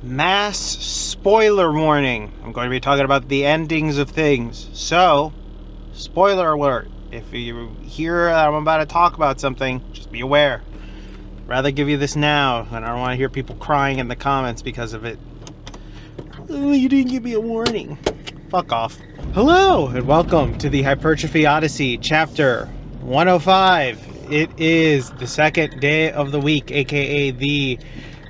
Mass spoiler warning. I'm going to be talking about the endings of things. So, spoiler alert. If you hear that I'm about to talk about something, just be aware. Rather give you this now, and I don't want to hear people crying in the comments because of it. Oh, you didn't give me a warning. Fuck off. Hello, and welcome to the Hypertrophy Odyssey, chapter 105. It is the second day of the week, aka the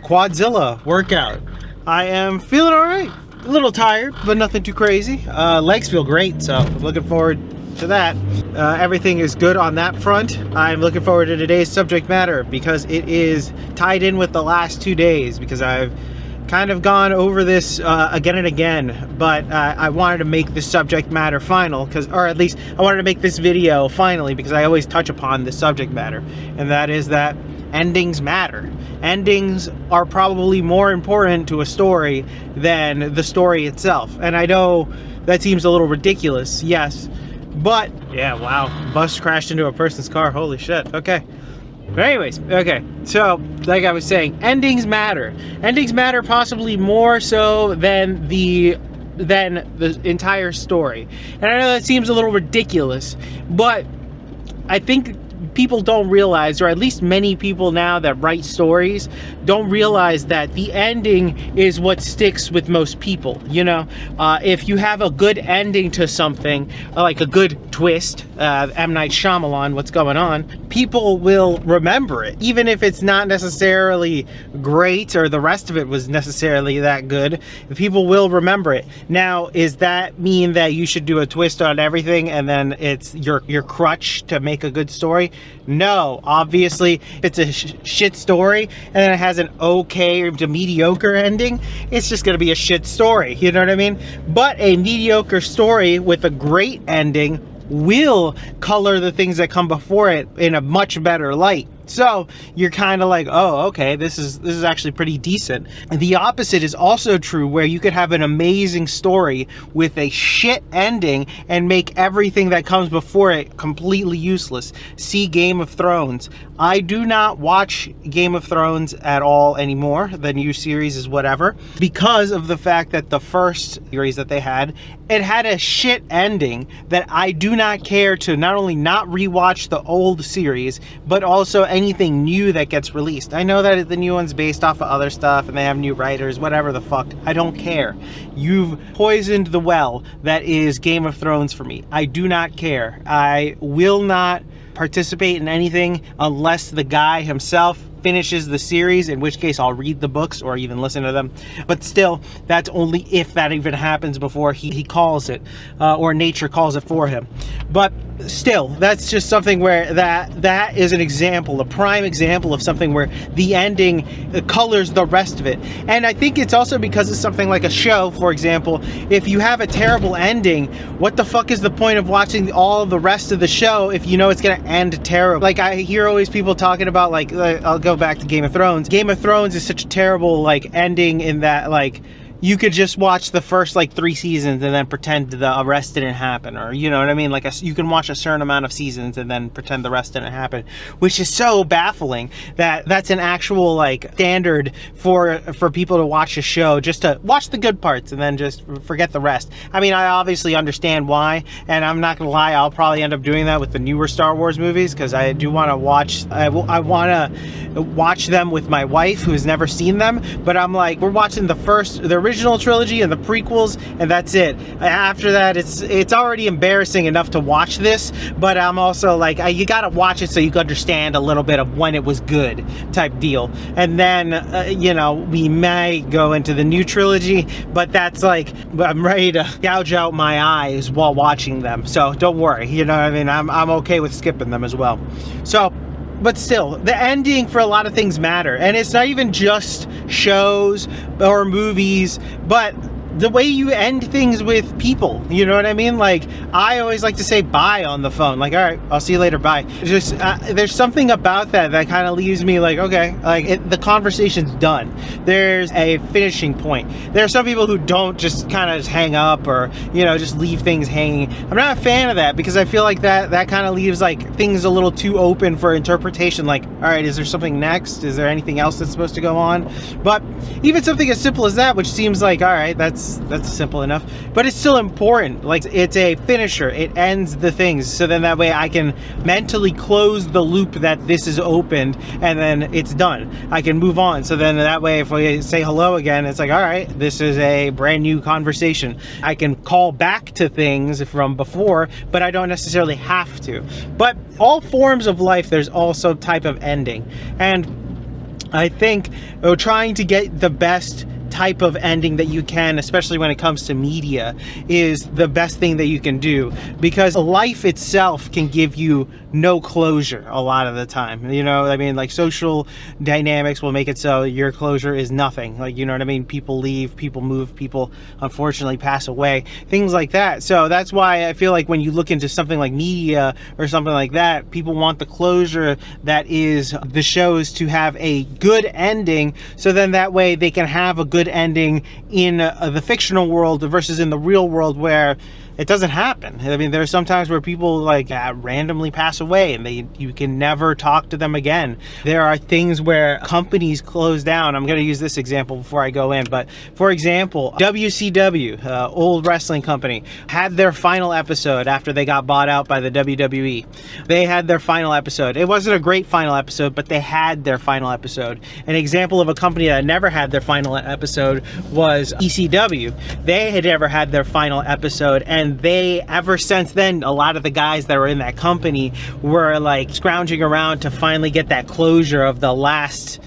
Quadzilla workout. I am feeling alright. A little tired, but nothing too crazy. Legs feel great, so looking forward to that. Everything is good on that front. I'm looking forward to today's subject matter because it is tied in with the last 2 days, because I've kind of gone over this again and again, but I wanted to make the subject matter final, or at least I wanted to make this video finally, because I always touch upon the subject matter, and that is that endings matter. Endings are probably more important to a story than the story itself. And I know that seems a little ridiculous, yes, but yeah, wow, bus crashed into a person's car, holy shit, okay. But anyways, okay, so like I was saying, endings matter. Endings matter possibly more so than the entire story. And I know that seems a little ridiculous, but I think people don't realize, or at least many people now that write stories don't realize, that the ending is what sticks with most people. You know, if you have a good ending to something, like a good twist, M. Night Shyamalan, what's going on, people will remember it, even if it's not necessarily great or the rest of it was necessarily that good. People will remember it. Now, does that mean that you should do a twist on everything and then it's your crutch to make a good story? No, obviously, if it's a shit story and then it has an okay to mediocre ending, it's just gonna be a shit story, you know what I mean? But a mediocre story with a great ending will color the things that come before it in a much better light. So you're kind of like, oh, okay, this is actually pretty decent. And the opposite is also true, where you could have an amazing story with a shit ending and make everything that comes before it completely useless. See Game of Thrones. I do not watch Game of Thrones at all anymore. The new series is whatever, because of the fact that the first series that they had, it had a shit ending that I do not care to not only not rewatch the old series, but also anything new that gets released. I know that the new one's based off of other stuff and they have new writers, whatever the fuck. I don't care. You've poisoned the well that is Game of Thrones for me. I do not care. I will not participate in anything unless the guy himself finishes the series, in which case I'll read the books or even listen to them. But still, that's only if that even happens before he calls it, or nature calls it for him. But still, that's just something where that is an example, a prime example of something where the ending colors the rest of it. And I think it's also because it's something like a show, for example. If you have a terrible ending, what the fuck is the point of watching all of the rest of the show if you know it's gonna end terrible? Like, I hear always people talking about, like, I'll go back to Game of Thrones. Game of Thrones is such a terrible, like, ending in that, like, you could just watch the first, like, 3 seasons and then pretend the rest didn't happen, or, you know what I mean? Like, you can watch a certain amount of seasons and then pretend the rest didn't happen, which is so baffling that that's an actual, like, standard for people to watch a show, just to watch the good parts and then just forget the rest. I mean, I obviously understand why, and I'm not gonna lie, I'll probably end up doing that with the newer Star Wars movies, because I do want to watch, I want to watch them with my wife, who's never seen them, but I'm like, we're watching the original trilogy and the prequels, and that's it. After that, it's already embarrassing enough to watch this, but I'm also like, you gotta watch it so you can understand a little bit of when it was good, type deal. And then you know, we may go into the new trilogy, but that's like, I'm ready to gouge out my eyes while watching them, so don't worry, you know what I mean? I'm okay with skipping them as well. So, but still, the ending for a lot of things matter. And it's not even just shows or movies, but the way you end things with people, you know what I mean? Like, I always like to say bye on the phone. Like, all right, I'll see you later, bye. Just there's something about that kind of leaves me like, okay, like the conversation's done. There's a finishing point. There are some people who don't just kind of hang up or, you know, just leave things hanging. I'm not a fan of that because I feel like that kind of leaves like things a little too open for interpretation. Like, all right, is there something next? Is there anything else that's supposed to go on? But even something as simple as that, which seems like, all right, that's simple enough, but it's still important. Like, it's a finisher. It ends the things, so then that way I can mentally close the loop that this is opened, and then it's done. I can move on. So then that way, if we say hello again, it's like, all right, this is a brand new conversation. I can call back to things from before, but I don't necessarily have to. But all forms of life, there's also type of ending, and I think trying to get the best type of ending that you can, especially when it comes to media, is the best thing that you can do, because life itself can give you no closure a lot of the time. You know, I mean, like, social dynamics will make it so your closure is nothing. Like, you know what I mean? People leave, people move, people unfortunately pass away, things like that. So that's why I feel like when you look into something like media or something like that, people want the closure that is the shows to have a good ending, so then that way they can have a good ending in the fictional world versus in the real world where it doesn't happen. I mean, there are some times where people like randomly pass away and you can never talk to them again. There are things where companies close down. I'm going to use this example before I go in, but for example, WCW, old wrestling company, had their final episode after they got bought out by the WWE. They had their final episode. It wasn't a great final episode, but they had their final episode. An example of a company that never had their final episode was ECW. They had never had their final episode, and they, ever since then, a lot of the guys that were in that company were like scrounging around to finally get that closure of the last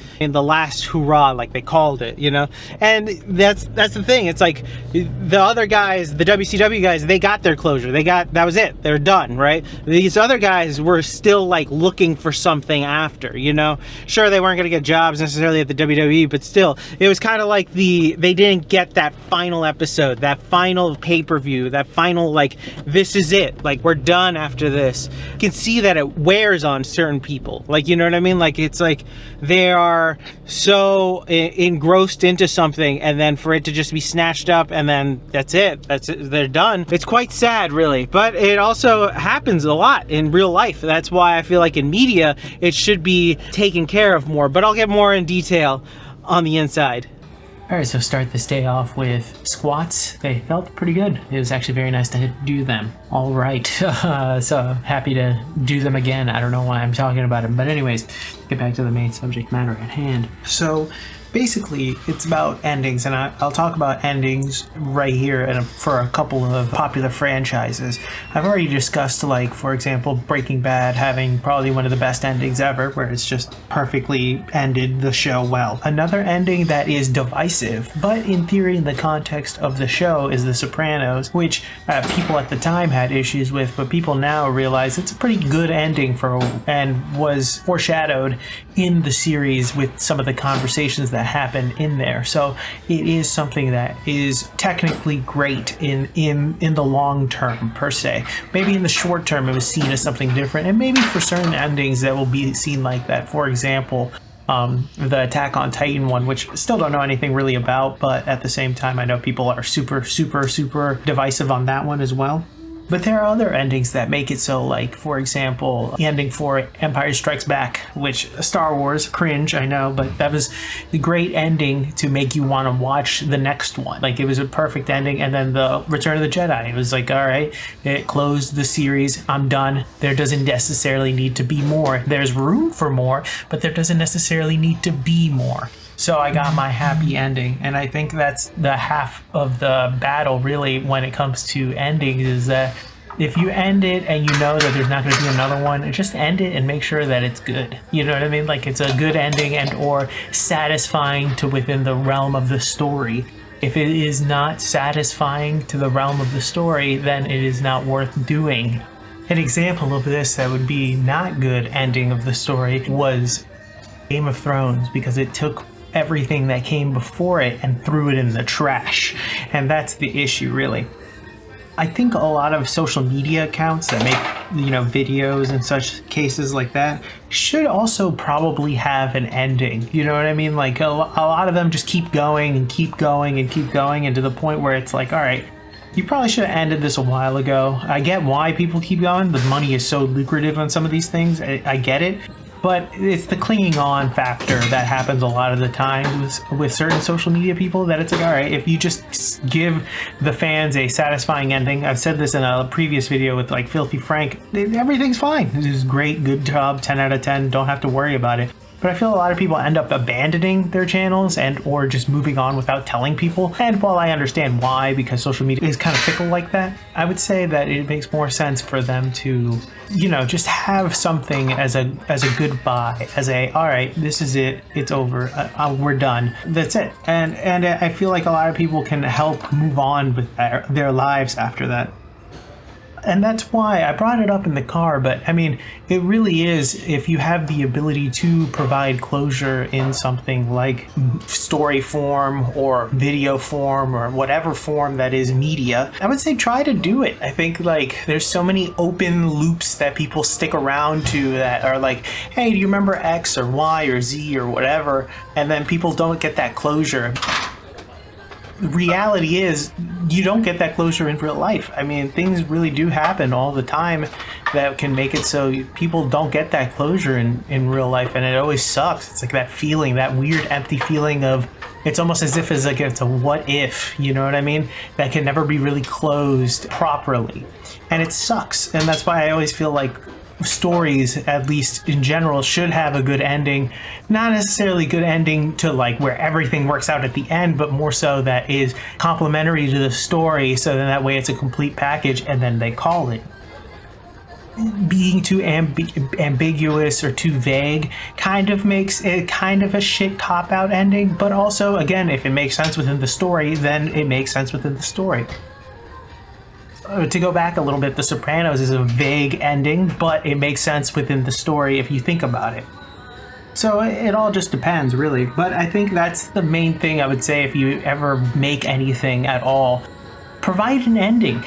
hurrah, like they called it, you know. And that's the thing. It's like the other guys, the WCW guys, they got their closure. That was it. They're done, right? These other guys were still like looking for something after, you know. Sure, they weren't going to get jobs necessarily at the WWE, but still, it was kind of like they didn't get that final episode, that final pay-per-view, that final, like, this is it, like, we're done after this. You can see that it wears on certain people, like, you know what I mean? Like, it's like they are so engrossed into something, and then for it to just be snatched up and then that's it, they're done. It's quite sad, really, but it also happens a lot in real life. That's why I feel like in media it should be taken care of more, but I'll get more in detail on the inside. Alright, so start this day off with squats. They felt pretty good. It was actually very nice to do them. Alright, so happy to do them again. I don't know why I'm talking about them, but anyways, get back to the main subject matter at hand. So basically, it's about endings, and I'll talk about endings right here and for a couple of popular franchises. I've already discussed, like, for example, Breaking Bad having probably one of the best endings ever, where it's just perfectly ended the show well. Another ending that is divisive, but in theory, in the context of the show, is The Sopranos, which people at the time had issues with, but people now realize it's a pretty good ending and was foreshadowed in the series with some of the conversations that happened in there. So it is something that is technically great in the long term, per se. Maybe in the short term it was seen as something different, and maybe for certain endings that will be seen like that. For example, the Attack on Titan one, which still don't know anything really about, but at the same time I know people are super divisive on that one as well. But there are other endings that make it so, like, for example, the ending for Empire Strikes Back, which Star Wars, cringe, I know, but that was the great ending to make you want to watch the next one. Like, it was a perfect ending. And then the Return of the Jedi, it was like, all right, it closed the series, I'm done. There doesn't necessarily need to be more. There's room for more, but there doesn't necessarily need to be more. So I got my happy ending, and I think that's the half of the battle, really, when it comes to endings, is that if you end it and you know that there's not going to be another one, just end it and make sure that it's good. You know what I mean? Like, it's a good ending and or satisfying to within the realm of the story. If it is not satisfying to the realm of the story, then it is not worth doing. An example of this that would be not good ending of the story was Game of Thrones, because it took everything that came before it and threw it in the trash. And that's the issue, really. I think a lot of social media accounts that make, videos and such cases like that should also probably have an ending. You know what I mean? Like a lot of them just keep going and keep going and keep going, and to the point where it's like, all right, you probably should have ended this a while ago. I get why people keep going. The money is so lucrative on some of these things. I get it. But it's the clinging on factor that happens a lot of the time with certain social media people, that it's like, all right, if you just give the fans a satisfying ending. I've said this in a previous video with like Filthy Frank. Everything's fine. This is great, good job, 10 out of 10. Don't have to worry about it. But I feel a lot of people end up abandoning their channels or just moving on without telling people. And while I understand why, because social media is kind of fickle like that, I would say that it makes more sense for them to, just have something as a goodbye, as a, all right, this is it, it's over, we're done, that's it. And I feel like a lot of people can help move on with their lives after that. And that's why I brought it up in the car, but I mean, it really is, if you have the ability to provide closure in something like story form or video form or whatever form that is media, I would say try to do it. I think like there's so many open loops that people stick around to that are like, hey, do you remember X or Y or Z or whatever? And then people don't get that closure. Reality is you don't get that closure in real life. I mean, things really do happen all the time that can make it so people don't get that closure in real life, and it always sucks. It's like that feeling, that weird empty feeling of, it's almost as if it's a what if, you know what I mean? That can never be really closed properly. And it sucks. And that's why I always feel like stories, at least in general, should have a good ending. Not necessarily good ending to like where everything works out at the end, but more so that is complementary to the story, so then that way it's a complete package, and then they call it. Being too ambiguous or too vague kind of makes it kind of a shit cop-out ending, but also, again, if it makes sense within the story, then it makes sense within the story. To go back a little bit, The Sopranos is a vague ending, but it makes sense within the story if you think about it. So it all just depends, really. But I think that's the main thing I would say if you ever make anything at all. Provide an ending,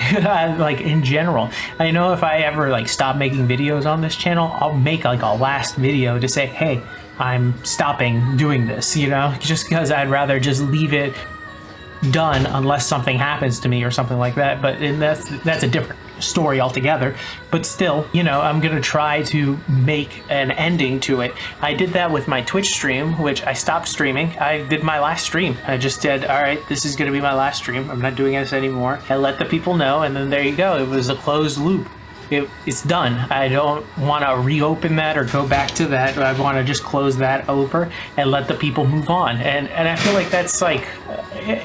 like in general. I know if I ever like stop making videos on this channel, I'll make like a last video to say, hey, I'm stopping doing this, just because I'd rather just leave it done unless something happens to me or something like that. But that's a different story altogether. But still, I'm gonna try to make an ending to it. I did that with my Twitch stream, which I stopped streaming. I did my last stream. I just said, all right, this is gonna be my last stream. I'm not doing this anymore. I let the people know, and then there you go. It was a closed loop. It's done. I don't want to reopen that or go back to that. I want to just close that over and let the people move on. And I feel like that's like,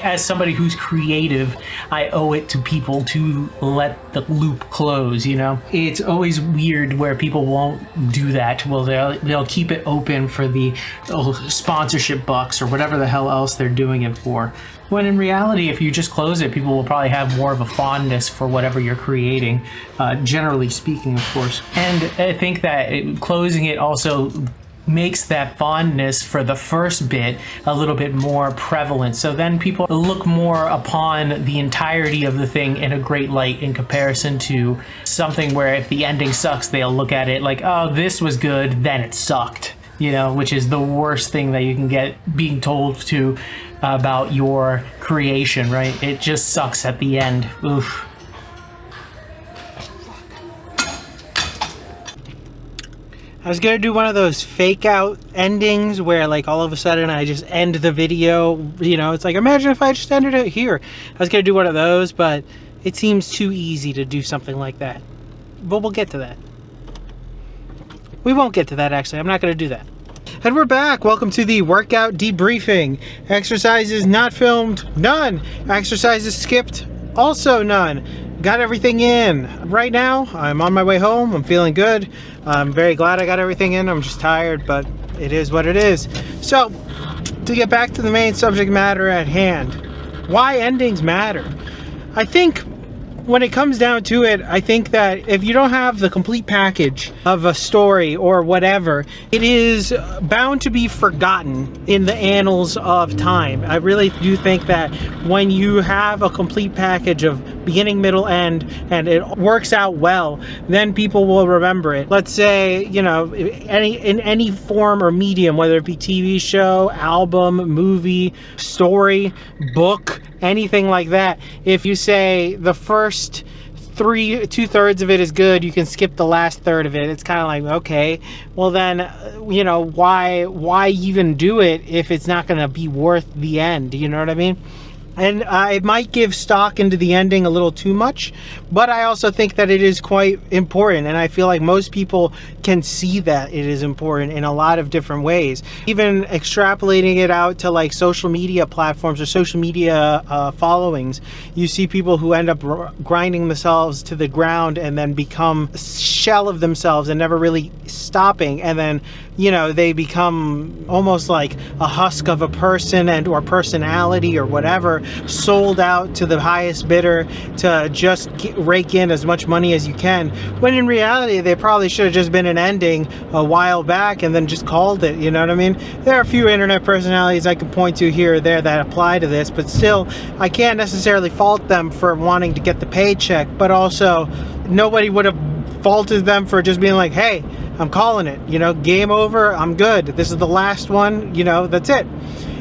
as somebody who's creative, I owe it to people to let the loop close, It's always weird where people won't do that. Well, they'll keep it open for the sponsorship bucks or whatever the hell else they're doing it for. When in reality, if you just close it, people will probably have more of a fondness for whatever you're creating, generally speaking, of course. And I think that closing it also makes that fondness for the first bit a little bit more prevalent. So then people look more upon the entirety of the thing in a great light in comparison to something where if the ending sucks, they'll look at it like, oh, this was good, then it sucked. Which is the worst thing that you can get being told to about your creation, right? It just sucks at the end. Oof. I was gonna do one of those fake out endings where like all of a sudden I just end the video, it's like, imagine if I just ended it here. I was gonna do one of those, but it seems too easy to do something like that. But we'll get to that. We won't get to that, actually. I'm not going to do that. And we're back. Welcome to the workout debriefing. Exercises not filmed, none. Exercises skipped, also none. Got everything in. Right now, I'm on my way home. I'm feeling good. I'm very glad I got everything in. I'm just tired, but it is what it is. So, to get back to the main subject matter at hand, why endings matter. I think when it comes down to it, I think that if you don't have the complete package of a story or whatever, it is bound to be forgotten in the annals of time. I really do think that when you have a complete package of beginning, middle, end, and it works out well, then people will remember it. Let's say, you know, in any form or medium, whether it be TV show, album, movie, story, book, anything like that. If you say the first two-thirds of it is good, you can skip the last third of it. It's kind of like, okay, well then, you know, why even do it if it's not going to be worth the end? You know what I mean? And I might give stock into the ending a little too much, but I also think that it is quite important, and I feel like most people can see that it is important in a lot of different ways. Even extrapolating it out to like social media platforms or social media followings, you see people who end up grinding themselves to the ground and then become a shell of themselves and never really stopping, and then, you know, they become almost like a husk of a person and or personality or whatever, sold out to the highest bidder to just rake in as much money as you can, when in reality they probably should have just been an ending a while back and then just called it. You know what I mean? There are a few internet personalities I could point to here or there that apply to this, but still I can't necessarily fault them for wanting to get the paycheck, but also nobody would have faulted them for just being like, hey, I'm calling it, you know, game over, I'm good, this is the last one, you know, that's it.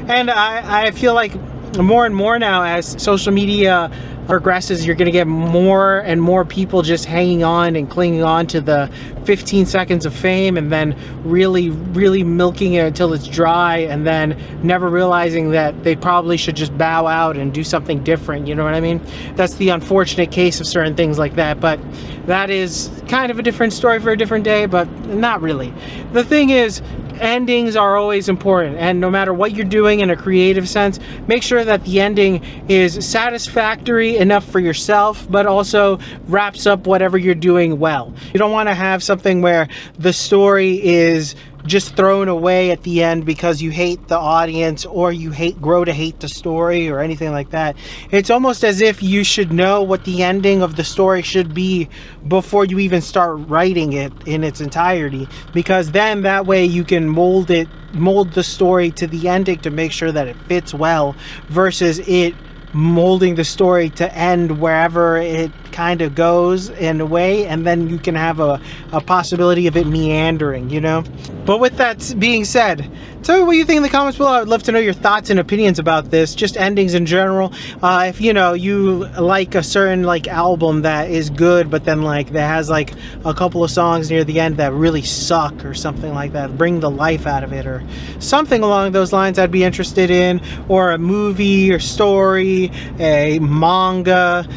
And I feel like more and more now, as social media progresses, you're going to get more and more people just hanging on and clinging on to the 15 seconds of fame, and then really milking it until it's dry, and then never realizing that they probably should just bow out and do something different. You know what I mean? That's the unfortunate case of certain things like that, but that is kind of a different story for a different day, but not really. The thing is, endings are always important, and no matter what you're doing in a creative sense, make sure that the ending is satisfactory enough for yourself, but also wraps up whatever you're doing well. You don't want to have something where the story is just thrown away at the end because you hate the audience, or you grow to hate the story, or anything like that. It's almost as if you should know what the ending of the story should be before you even start writing it in its entirety, because then that way you can mold the story to the ending to make sure that it fits well, versus it molding the story to end wherever it kind of goes in a way, and then you can have a possibility of it meandering, you know. But with that being said, tell me what you think in the comments below. I would love to know your thoughts and opinions about this, just endings in general. If you know, you like a certain like album that is good, but then like that has like a couple of songs near the end that really suck or something like that, bring the life out of it or something along those lines, I'd be interested in. Or a movie or story, a manga,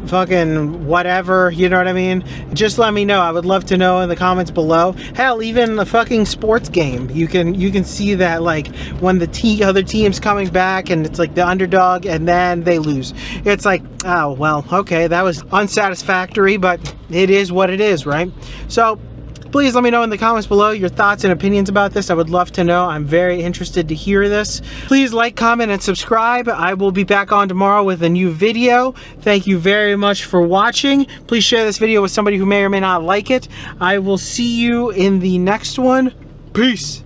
fucking whatever, you know what I mean? Just let me know. I would love to know in the comments below. Hell, even a fucking sports game, you can see that, like when the other team's coming back and it's like the underdog and then they lose. It's like, oh well, okay, that was unsatisfactory, but it is what it is, right? So please let me know in the comments below your thoughts and opinions about this. I would love to know. I'm very interested to hear this. Please like, comment, and subscribe. I will be back on tomorrow with a new video. Thank you very much for watching. Please share this video with somebody who may or may not like it. I will see you in the next one. Peace.